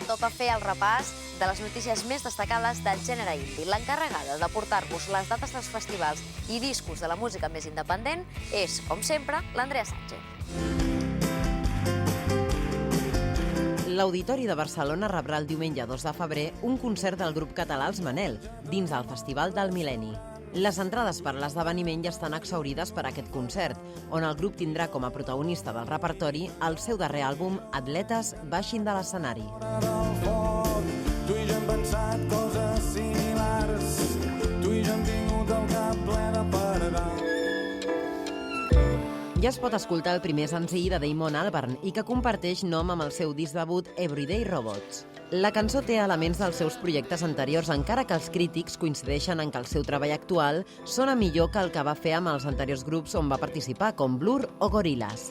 ara toca fer el repàs de les notícies més destacades del gènere indie. L'encarregada de portar-vos les dates dels festivals i discos de la música més independent és, com sempre, l'Andrea Sánchez. L'Auditori de Barcelona rebrà el diumenge 2 de febrer un concert del grup català Els Manel, dins el Festival del Mil·lenni. Les entrades per a l'esdeveniment ja estan exhaurides per a aquest concert, on el grup tindrà com a protagonista del repertori el seu darrer àlbum, Atletes baixin de l'escenari. Tu i jo hem pensat coses similars, tu i jo hem tingut el cap ple de pardal. Ja es pot escoltar el primer senzill de Damon Albarn i que comparteix nom amb el seu disc debut Everyday Robots. La cançó té elements dels seus projectes anteriors, encara que els crítics coincideixen en que el seu treball actual sona millor que el que va fer amb els anteriors grups on va participar, com Blur o Gorillaz.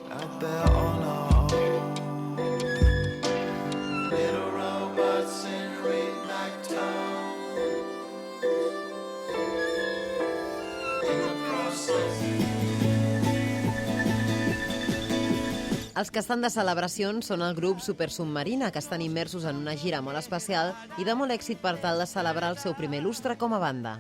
Els que estan de celebracions són el grup Super Submarina, que estan immersos en una gira molt especial i de molt èxit per tal de celebrar el seu primer lustre com a banda.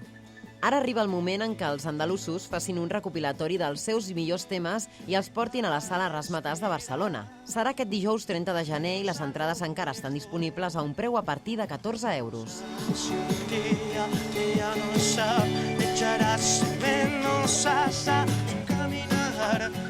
Ara arriba el moment en què els andalusos facin un recopilatori dels seus millors temes i els portin a la sala Razzmatazz de Barcelona. Serà aquest dijous 30 de gener i les entrades encara estan disponibles a un preu a partir de 14 euros. Si un dia ella no sap, echarás menos a caminar.